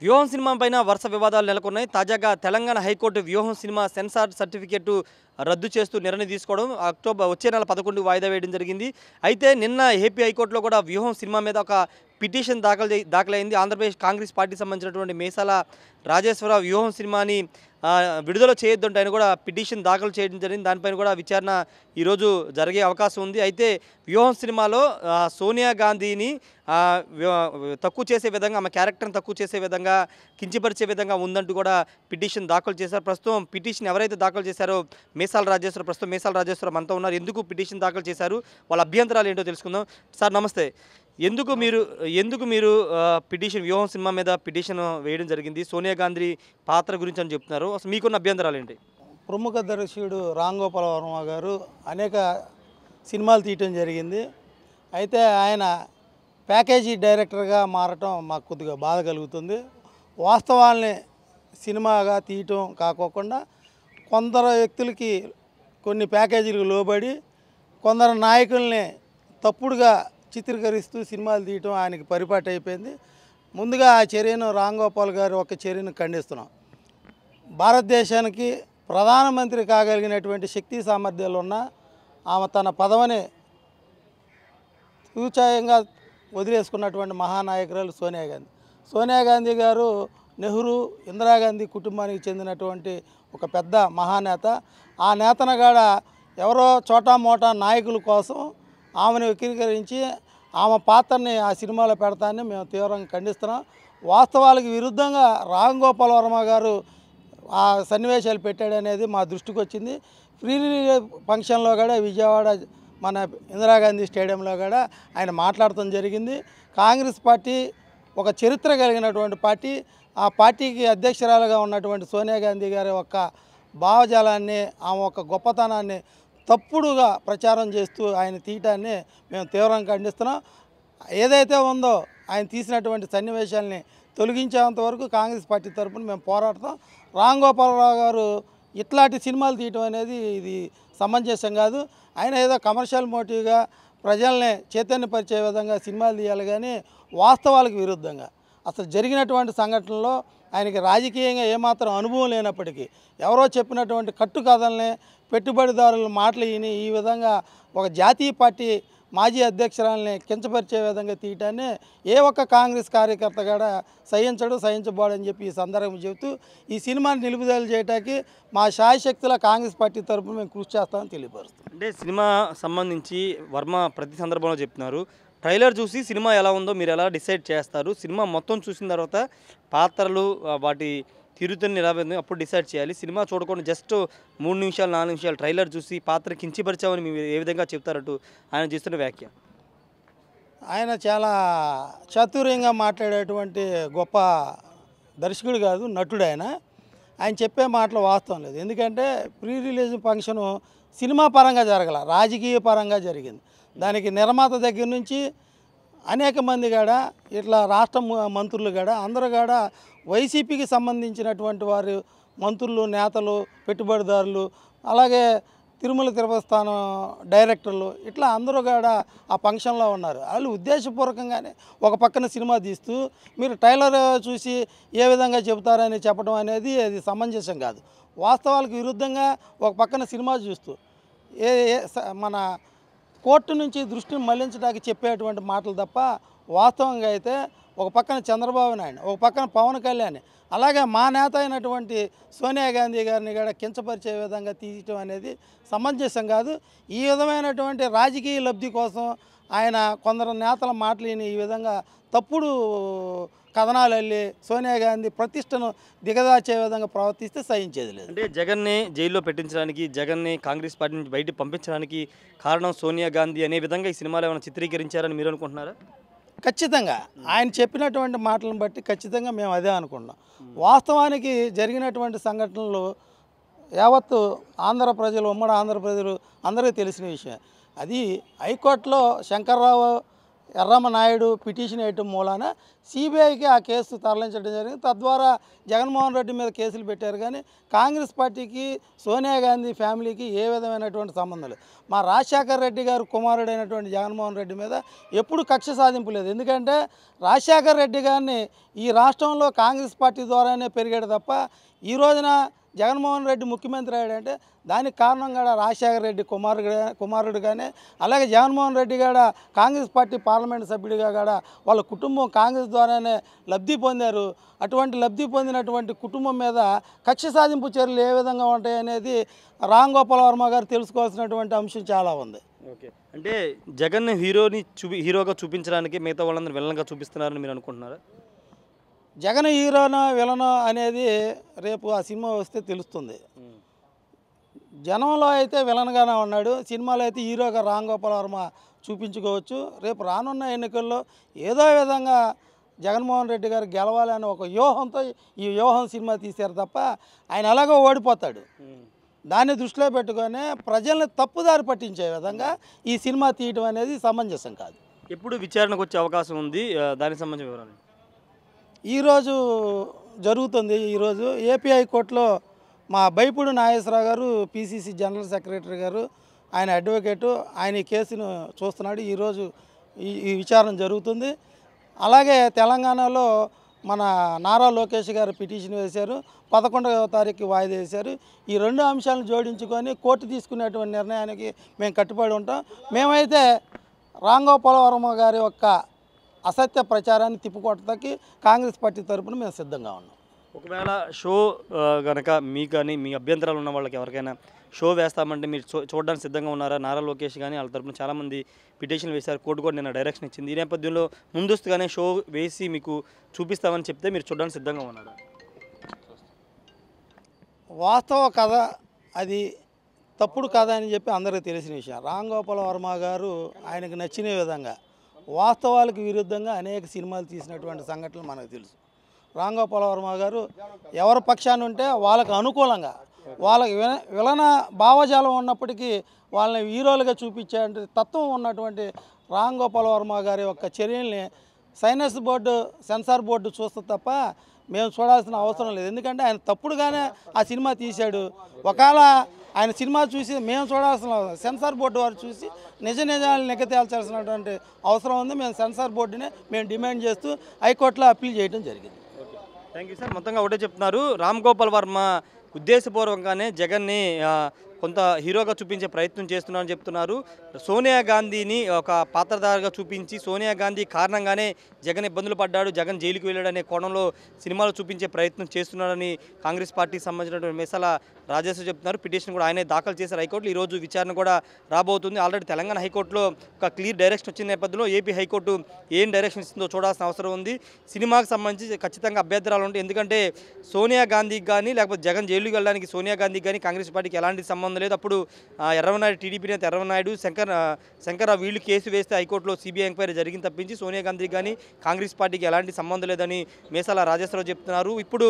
వ్యూహం సినిమా పైన వరుస వివాదాలు నెలకొన్నాయి. తాజాగా తెలంగాణ హైకోర్టు వ్యూహం సినిమా సెన్సార్ సర్టిఫికేట్ రద్దు చేస్తూ నిర్ణయం తీసుకోవడం వచ్చే నెల 11 వాయిదా వేయడం జరిగింది. అయితే నిన్న ఏపీ హైకోర్టులో కూడా వ్యూహం సినిమా మీద ఒక పిటిషన్ దాఖలైంది. ఆంధ్రప్రదేశ్ కాంగ్రెస్ పార్టీకి సంబంధించినటువంటి మేసాల రాజేశ్వర వ్యూహం సినిమాని విడుదల చేయొద్దంటే ఆయన కూడా పిటిషన్ దాఖలు చేయడం జరిగింది. దానిపైన కూడా విచారణ ఈరోజు జరిగే అవకాశం ఉంది. అయితే వ్యూహం సినిమాలో సోనియా గాంధీని తక్కువ చేసే విధంగా, ఆమె క్యారెక్టర్ని తక్కువ చేసే విధంగా, కించపరిచే విధంగా ఉందంటూ కూడా పిటిషన్ దాఖలు చేశారు. ప్రస్తుతం పిటిషన్ ఎవరైతే దాఖలు చేశారో మేసాల రాజేశ్వర మనతో ఉన్నారు. ఎందుకు పిటిషన్ దాఖలు చేశారు, వాళ్ళ అభ్యంతరాలు ఏంటో తెలుసుకుందాం. సార్ నమస్తే. ఎందుకు మీరు పిటిషన్ వ్యూహం సినిమా మీద పిటిషన్ వేయడం జరిగింది? సోనియా గాంధీ పాత్ర గురించి అని చెప్తున్నారు. అసలు మీకున్న అభ్యంతరాలు ఏంటి? ప్రముఖ దర్శకుడు రామ్ గోపాల్ వర్మ గారు అనేక సినిమాలు తీయటం జరిగింది. అయితే ఆయన ప్యాకేజీ డైరెక్టర్గా మారటం మాకు కొద్దిగా బాధ కలుగుతుంది. వాస్తవాల్ని సినిమాగా తీయటం కాకోకుండా కొందరు వ్యక్తులకి కొన్ని ప్యాకేజీలకు లోబడి కొందరు నాయకుల్ని తప్పుడుగా చిత్రీకరిస్తూ సినిమాలు తీయటం ఆయనకి పరిపాటి అయిపోయింది. ముందుగా ఆ చర్యను రామ్ గోపాల్ గారు ఒక చర్యను ఖండిస్తున్నాం. భారతదేశానికి ప్రధానమంత్రి కాగలిగినటువంటి శక్తి సామర్థ్యాలు ఉన్న ఆమె తన పదవిని సూచాయంగా వదిలేసుకున్నటువంటి మహానాయకురాలు సోనియా గాంధీ గారు నెహ్రూ, ఇందిరాగాంధీ కుటుంబానికి చెందినటువంటి ఒక పెద్ద మహానేత. ఆ నేతనగాడ ఎవరో చోటా మోటా నాయకుల కోసం ఆమెను వక్రీకరించి ఆమె పాత్రని ఆ సినిమాలో పెడతానని మేము తీవ్రంగా ఖండిస్తున్నాం. వాస్తవాలకు విరుద్ధంగా రామ్ గోపాల్ వర్మ గారు ఆ సన్నివేశాలు పెట్టాడనేది మా దృష్టికి వచ్చింది. ప్రీ రిలీజ్ ఫంక్షన్లో కూడా విజయవాడ మన ఇందిరాగాంధీ స్టేడియంలో కూడా ఆయన మాట్లాడటం జరిగింది. కాంగ్రెస్ పార్టీ ఒక చరిత్ర కలిగినటువంటి పార్టీ. ఆ పార్టీకి అధ్యక్షురాలుగా ఉన్నటువంటి సోనియా గాంధీ గారి యొక్క భావజాలాన్ని, ఆమె ఒక గొప్పతనాన్ని తప్పుడుగా ప్రచారం చేస్తూ ఆయన తీయటాన్ని మేము తీవ్రంగా ఖండిస్తున్నాం. ఏదైతే ఉందో ఆయన తీసినటువంటి సన్నివేశాలని తొలగించేంత వరకు కాంగ్రెస్ పార్టీ తరఫున మేము పోరాడతాం. రామ్ గోపాలరావు గారు ఇట్లాంటి సినిమాలు తీయటం అనేది ఇది సమంజసం కాదు. ఆయన ఏదో కమర్షియల్ మోటివ్గా ప్రజల్ని చైతన్యపరిచే విధంగా సినిమాలు తీయాలి, కానీ వాస్తవాలకు విరుద్ధంగా అసలు జరిగినటువంటి సంఘటనలో ఆయనకి రాజకీయంగా ఏమాత్రం అనుభవం లేనప్పటికీ ఎవరో చెప్పినటువంటి కట్టుకథల్ని, పెట్టుబడిదారుల మాటలు విని ఈ విధంగా ఒక జాతీయ పార్టీ మాజీ అధ్యక్షురాలని కించపరిచే విధంగా తీయటాన్ని ఏ ఒక్క కాంగ్రెస్ కార్యకర్త కూడా సహించబోడని చెప్పి ఈ సందర్భం చెబుతూ ఈ సినిమాని నిలుపుదల చేయడానికి మా శాయశక్తుల కాంగ్రెస్ పార్టీ తరఫున మేము కృషి చేస్తామని తెలియపరుస్తాం. అంటే సినిమా సంబంధించి వర్మ ప్రతి సందర్భంలో చెప్తున్నారు, ట్రైలర్ చూసి సినిమా ఎలా ఉందో మీరు ఎలా డిసైడ్ చేస్తారు, సినిమా మొత్తం చూసిన తర్వాత పాత్రలు వాటి తీరుతని ఎలా అప్పుడు డిసైడ్ చేయాలి, సినిమా చూడకుండా జస్ట్ 3 నిమిషాలు 4 నిమిషాలు ట్రైలర్ చూసి పాత్ర కించిపరిచామని మీరు ఏ విధంగా చెప్తారటు ఆయన చేస్తున్న వ్యాఖ్య? ఆయన చాలా చాతుర్యంగా మాట్లాడేటువంటి గొప్ప దర్శకుడు కాదు, నటుడు. ఆయన చెప్పే మాటలు వాస్తవం లేదు. ఎందుకంటే ప్రీ రిలీజ్ ఫంక్షను సినిమా పరంగా జరగల, రాజకీయ పరంగా జరిగింది. దానికి నిర్మాత దగ్గర నుంచి అనేక మంది కూడా ఇట్లా రాష్ట్ర మంత్రులు కూడా అందరూ కూడా వైసీపీకి సంబంధించినటువంటి వారు, మంత్రులు, నేతలు, పెట్టుబడిదారులు, అలాగే తిరుమల తిరుపతి స్థానం డైరెక్టర్లు, ఇట్లా అందరూ కూడా ఆ ఫంక్షన్లో ఉన్నారు. వాళ్ళు ఉద్దేశపూర్వకంగానే ఒక పక్కన సినిమా తీస్తూ మీరు ట్రైలర్ చూసి ఏ విధంగా చెబుతారని చెప్పడం అనేది అది సమంజసం కాదు. వాస్తవాలకు విరుద్ధంగా ఒక పక్కన సినిమా చూస్తూ మన కోర్టు నుంచి దృష్టిని మళ్లించడానికి చెప్పేటువంటి మాటలు తప్ప, వాస్తవంగా అయితే ఒక పక్కన చంద్రబాబు నాయుడు, ఒక పక్కన పవన్ కళ్యాణ్, అలాగే మా నేత అయినటువంటి సోనియా గాంధీ గారిని కూడా కించపరిచే విధంగా తీయటం అనేది సమంజసం కాదు. ఈ విధమైనటువంటి రాజకీయ లబ్ధి కోసం ఆయన కొందరు నేతల మాటలు ఈ విధంగా తప్పుడు కథనాలు వెళ్ళి సోనియా గాంధీ ప్రతిష్టను దిగదార్చే విధంగా ప్రవర్తిస్తే సహించేది లేదు. అంటే జగన్ని జైల్లో పెట్టించడానికి, జగన్ని కాంగ్రెస్ పార్టీ నుంచి బయట పంపించడానికి కారణం సోనియా గాంధీ అనే విధంగా ఈ సినిమాలో ఏమైనా చిత్రీకరించారని మీరు అనుకుంటున్నారా? ఖచ్చితంగా ఆయన చెప్పినటువంటి మాటలను బట్టి ఖచ్చితంగా మేము అదే అనుకుంటున్నాం. వాస్తవానికి జరిగినటువంటి సంఘటనలు యావత్తు ఆంధ్ర ప్రజలు, ఉమ్మడి ఆంధ్ర ప్రజలు అందరికీ తెలిసిన విషయం. అది హైకోర్టులో శంకర్రావు ఎర్రమనాయుడు పిటిషన్ వేయటం మూలాన సిబిఐకి ఆ కేసు తరలించడం జరిగింది. తద్వారా జగన్మోహన్ రెడ్డి మీద కేసులు పెట్టారు. కానీ కాంగ్రెస్ పార్టీకి సోనియా గాంధీ ఫ్యామిలీకి ఏ విధమైనటువంటి సంబంధం లేదు. మా రాజశేఖర రెడ్డి గారు కుమారుడైనటువంటి జగన్మోహన్ రెడ్డి మీద ఎప్పుడు కక్ష సాధింపు లేదు. ఎందుకంటే రాజశేఖర రెడ్డి గారిని ఈ రాష్ట్రంలో కాంగ్రెస్ పార్టీ ద్వారానే పెరిగాడు తప్ప ఈ రోజున జగన్మోహన్ రెడ్డి ముఖ్యమంత్రి అయ్యాడంటే దానికి కారణం కూడా రాజశేఖర రెడ్డి కుమారుడుగానే, అలాగే జగన్మోహన్ రెడ్డి కూడా కాంగ్రెస్ పార్టీ పార్లమెంట్ సభ్యుడిగా కూడా వాళ్ళ కుటుంబం కాంగ్రెస్ ద్వారానే లబ్ధి పొందారు. అటువంటి లబ్ధి పొందినటువంటి కుటుంబం మీద కక్ష సాధింపు చర్యలు ఏ విధంగా ఉంటాయనేది రామ్ గోపాల్ వర్మ గారు తెలుసుకోవాల్సినటువంటి అంశం చాలా ఉంది. ఓకే, అంటే జగన్ హీరోగా చూపించడానికి మిగతా వాళ్ళందరూ విలన్గా చూపిస్తున్నారని మీరు అనుకుంటున్నారా? జగన్ హీరోనా విలనా అనేది రేపు ఆ సినిమా వస్తే తెలుస్తుంది. జనంలో అయితే విలన్గానే ఉన్నాడు, సినిమాలో అయితే హీరోగా రామ్ గోపాల్ వర్మ చూపించుకోవచ్చు. రేపు రానున్న ఎన్నికల్లో ఏదో విధంగా జగన్మోహన్ రెడ్డి గారు గెలవాలని ఒక వ్యూహంతో ఈ వ్యూహం సినిమా తీశారు తప్ప ఆయన ఎలాగో ఓడిపోతాడు. దాన్ని దృష్టిలో పెట్టుకొని ప్రజల్ని తప్పుదారి పట్టించే విధంగా ఈ సినిమా తీయడం అనేది సమంజసం కాదు. ఎప్పుడు విచారణకు వచ్చే అవకాశం ఉంది, దానికి సంబంధించిన వివరాలు? ఈరోజు జరుగుతుంది. ఈరోజు ఏపీ హైకోర్టులో మా బైపుడు నాగేశ్వరరావు గారు పిసిసి జనరల్ సెక్రటరీ గారు, ఆయన అడ్వకేటు, ఆయన ఈ కేసును చూస్తున్నాడు. ఈరోజు ఈ విచారణ జరుగుతుంది. అలాగే తెలంగాణలో మన నారా లోకేష్ గారు పిటిషన్ వేశారు, 11వ తారీఖు వాయిదా వేశారు. ఈ రెండు అంశాలను జోడించుకొని కోర్టు తీసుకునేటువంటి నిర్ణయానికి మేము కట్టుబడి ఉంటాం. మేమైతే రామ్ గోపాల్ వర్మ గారి యొక్క అసత్య ప్రచారాన్ని తిప్పుకొట్టడానికి కాంగ్రెస్ పార్టీ తరఫున మేము సిద్ధంగా ఉన్నాం. ఒకవేళ షో కనుక మీకు కానీ మీ అభ్యంతరాలు ఉన్న వాళ్ళకి ఎవరికైనా షో వేస్తామంటే మీరు చూడడానికి సిద్ధంగా ఉన్నారా? నారా లోకేష్ కానీ వాళ్ళ తరఫున చాలామంది పిటిషన్లు వేశారు, కోర్టు కూడా నిన్న డైరెక్షన్ ఇచ్చింది. ఈ నేపథ్యంలో ముందస్తుగానే షో వేసి మీకు చూపిస్తామని చెప్తే మీరు చూడడానికి సిద్ధంగా ఉన్నారా? వాస్తవ కథ అది తప్పుడు కథ అని చెప్పి అందరికీ తెలిసిన విషయం. రామ్ గోపాల్ వర్మ గారు ఆయనకు నచ్చిన విధంగా వాస్తవాలకు విరుద్ధంగా అనేక సినిమాలు తీసినటువంటి సంఘటనలు మనకు తెలుసు. రామ్ గోపాల్ వర్మ గారు ఎవరి పక్షాన్ని ఉంటే వాళ్ళకు అనుకూలంగా, వాళ్ళకి విలన భావజాలం ఉన్నప్పటికీ వాళ్ళని హీరోలుగా చూపించే తత్వం ఉన్నటువంటి రామ్ గోపాల్ వర్మ గారి యొక్క చర్యల్ని సెన్సార్ బోర్డు చూస్తే తప్ప మేము చూడాల్సిన అవసరం లేదు. ఎందుకంటే ఆయన తప్పుడుగానే ఆ సినిమా తీశాడు. ఒకవేళ ఆయన సినిమా చూసి మేము చూడాల్సిన సెన్సార్ బోర్డు వారు చూసి నిజాలు నిగ్గ తేల్చాల్సినటువంటి అవసరం ఉంది. మేము సెన్సార్ బోర్డుని మేము డిమాండ్ చేస్తూ హైకోర్టులో అప్పీల్ చేయడం జరిగింది. Thank you sir. మొత్తంగా ఒకటే చెప్తున్నారు, రామ్ గోపాల్ వర్మ ఉద్దేశపూర్వకంగానే జగన్ని కొంత హీరోగా చూపించే ప్రయత్నం చేస్తున్నారని చెప్తున్నారు. సోనియా గాంధీని ఒక పాత్రధారిగా చూపించి సోనియా గాంధీ కారణంగానే జగన్ ఇబ్బందులు పడ్డాడు, జగన్ జైలుకి వెళ్ళాడనే కోణంలో సినిమాలు చూపించే ప్రయత్నం చేస్తున్నారని కాంగ్రెస్ పార్టీకి సంబంధించినటువంటి మేసాల రాజేశ్వర్ చెప్తున్నారు. పిటిషన్ కూడా ఆయనే దాఖలు చేశారు హైకోర్టులో. ఈరోజు విచారణ కూడా రాబోతుంది. ఆల్రెడీ తెలంగాణ హైకోర్టులో ఒక క్లియర్ డైరెక్షన్ వచ్చిన నేపథ్యంలో ఏపీ హైకోర్టు ఏం డైరెక్షన్ ఇస్తుందో చూడాల్సిన అవసరం ఉంది. సినిమాకి సంబంధించి ఖచ్చితంగా అభ్యంతరాలు ఉంటాయి. ఎందుకంటే సోనియా గాంధీకి కానీ లేకపోతే జగన్ జైలుకి వెళ్ళడానికి సోనియా గాంధీకి కానీ కాంగ్రెస్ పార్టీకి ఎలాంటి సంబంధం లేదు. అప్పుడు ఎర్రమనాయుడు టీడీపీ నేత ఎర్రమనాయుడు శంకర వీళ్ళు కేసు వేస్తే హైకోర్టులో సిబిఐ ఎంక్వైరీ జరిగింది తప్పించి సోనియా గాంధీకి కానీ కాంగ్రెస్ పార్టీకి ఎలాంటి సంబంధం లేదని మేసాల రాజేశ్వరరావు చెప్తున్నారు. ఇప్పుడు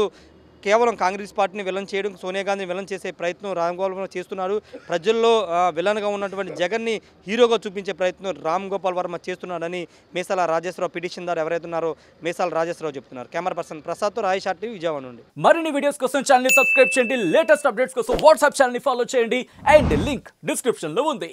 కేవలం కాంగ్రెస్ పార్టీని విలన్ చేయడం, సోనియా గాంధీని విలన్ చేసే ప్రయత్నం రామ్ గోపాల్ వర్మ చేస్తున్నారు. ప్రజల్లో విలన్గా ఉన్నటువంటి జగన్ని హీరోగా చూపించే ప్రయత్నం రామ్ గోపాల్ వర్మ చేస్తున్నాడని మేసాల రాజేశ్వరరావు పిటిషన్దారు ఎవరైతే ఉన్నారో మేసాల రాజేశ్వరరావు చెప్తున్నారు. Camera person ప్రసాద్తో Rayesh RTV Vijayawada నుండి. మరిన్ని వీడియోస్ కోసం ఛానల్ ని సబ్స్క్రైబ్ చేయండి, లేటెస్ట్ అప్డేట్స్ కోసం వాట్సాప్ ఛానల్ ని ఫాలో చేయండి అండ్ లింక్ డిస్క్రిప్షన్ లో ఉంది.